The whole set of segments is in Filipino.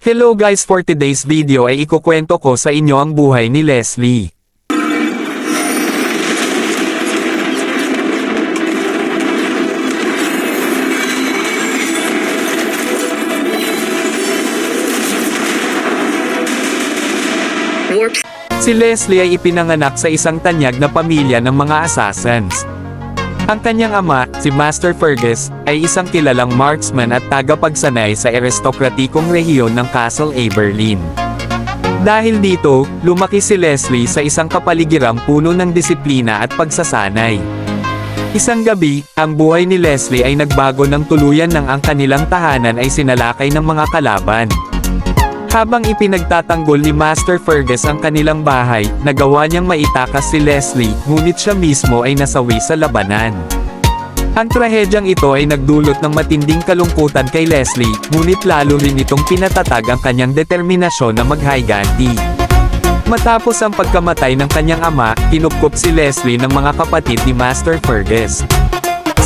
Hello guys, for today's video ay ikukwento ko sa inyo ang buhay ni Leslie. Si Leslie ay ipinanganak sa isang tanyag na pamilya ng mga assassins. Ang kanyang ama, si Master Fergus, ay isang kilalang marksman at tagapagsanay sa aristokratikong rehiyon ng Castle Aberlin. Dahil dito, lumaki si Leslie sa isang kapaligirang puno ng disiplina at pagsasanay. Isang gabi, ang buhay ni Leslie ay nagbago ng tuluyan nang ang kanilang tahanan ay sinalakay ng mga kalaban. Habang ipinagtatanggol ni Master Fergus ang kanilang bahay, nagawa niyang maitakas si Leslie, ngunit siya mismo ay nasawi sa labanan. Ang trahedyang ito ay nagdulot ng matinding kalungkutan kay Leslie, ngunit lalo rin itong pinatatag ang kanyang determinasyon na maghiganti. Matapos ang pagkamatay ng kanyang ama, kinupkop si Leslie ng mga kapatid ni Master Fergus.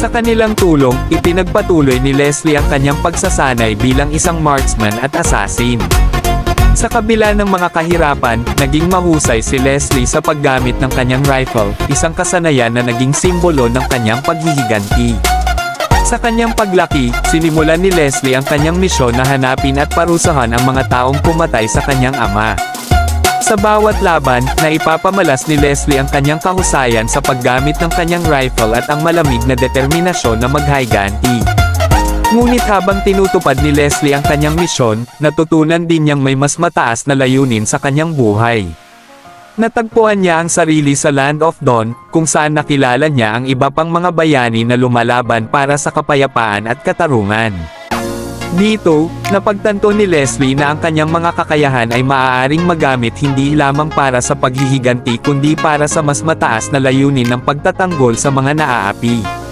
Sa kanilang tulong, ipinagpatuloy ni Leslie ang kanyang pagsasanay bilang isang marksman at assassin. Sa kabila ng mga kahirapan, naging mahusay si Leslie sa paggamit ng kanyang rifle, isang kasanayan na naging simbolo ng kanyang paghihiganti. Sa kanyang paglaki, sinimulan ni Leslie ang kanyang misyon na hanapin at parusahan ang mga taong pumatay sa kanyang ama. Sa bawat laban, naipapamalas ni Leslie ang kanyang kahusayan sa paggamit ng kanyang rifle at ang malamig na determinasyon na maghiganti. Ngunit habang tinutupad ni Leslie ang kanyang misyon, natutunan din niyang may mas mataas na layunin sa kanyang buhay. Natagpuan niya ang sarili sa Land of Dawn, kung saan nakilala niya ang iba pang mga bayani na lumalaban para sa kapayapaan at katarungan. Dito, napagtanto ni Leslie na ang kanyang mga kakayahan ay maaaring magamit hindi lamang para sa paghihiganti kundi para sa mas mataas na layunin ng pagtatanggol sa mga naaapi.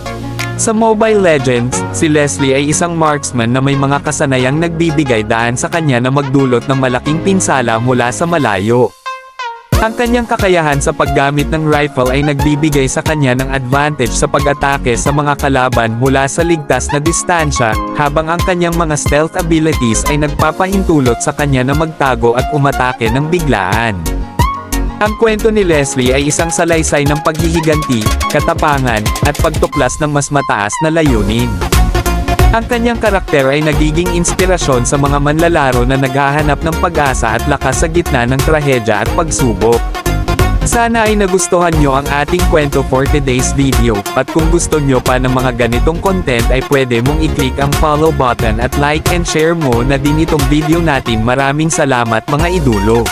Sa Mobile Legends, si Leslie ay isang marksman na may mga kasanayang nagbibigay daan sa kanya na magdulot ng malaking pinsala mula sa malayo. Ang kanyang kakayahan sa paggamit ng rifle ay nagbibigay sa kanya ng advantage sa pag-atake sa mga kalaban mula sa ligtas na distansya, habang ang kanyang mga stealth abilities ay nagpapahintulot sa kanya na magtago at umatake ng biglaan. Ang kwento ni Leslie ay isang salaysay ng paghihiganti, katapangan, at pagtuklas ng mas mataas na layunin. Ang kanyang karakter ay nagiging inspirasyon sa mga manlalaro na naghahanap ng pag-asa at lakas sa gitna ng trahedya at pagsubok. Sana ay nagustuhan nyo ang ating kwento for today's video, at kung gusto nyo pa ng mga ganitong content ay pwede mong i-click ang follow button at like and share mo na din itong video natin. Maraming salamat mga idolo.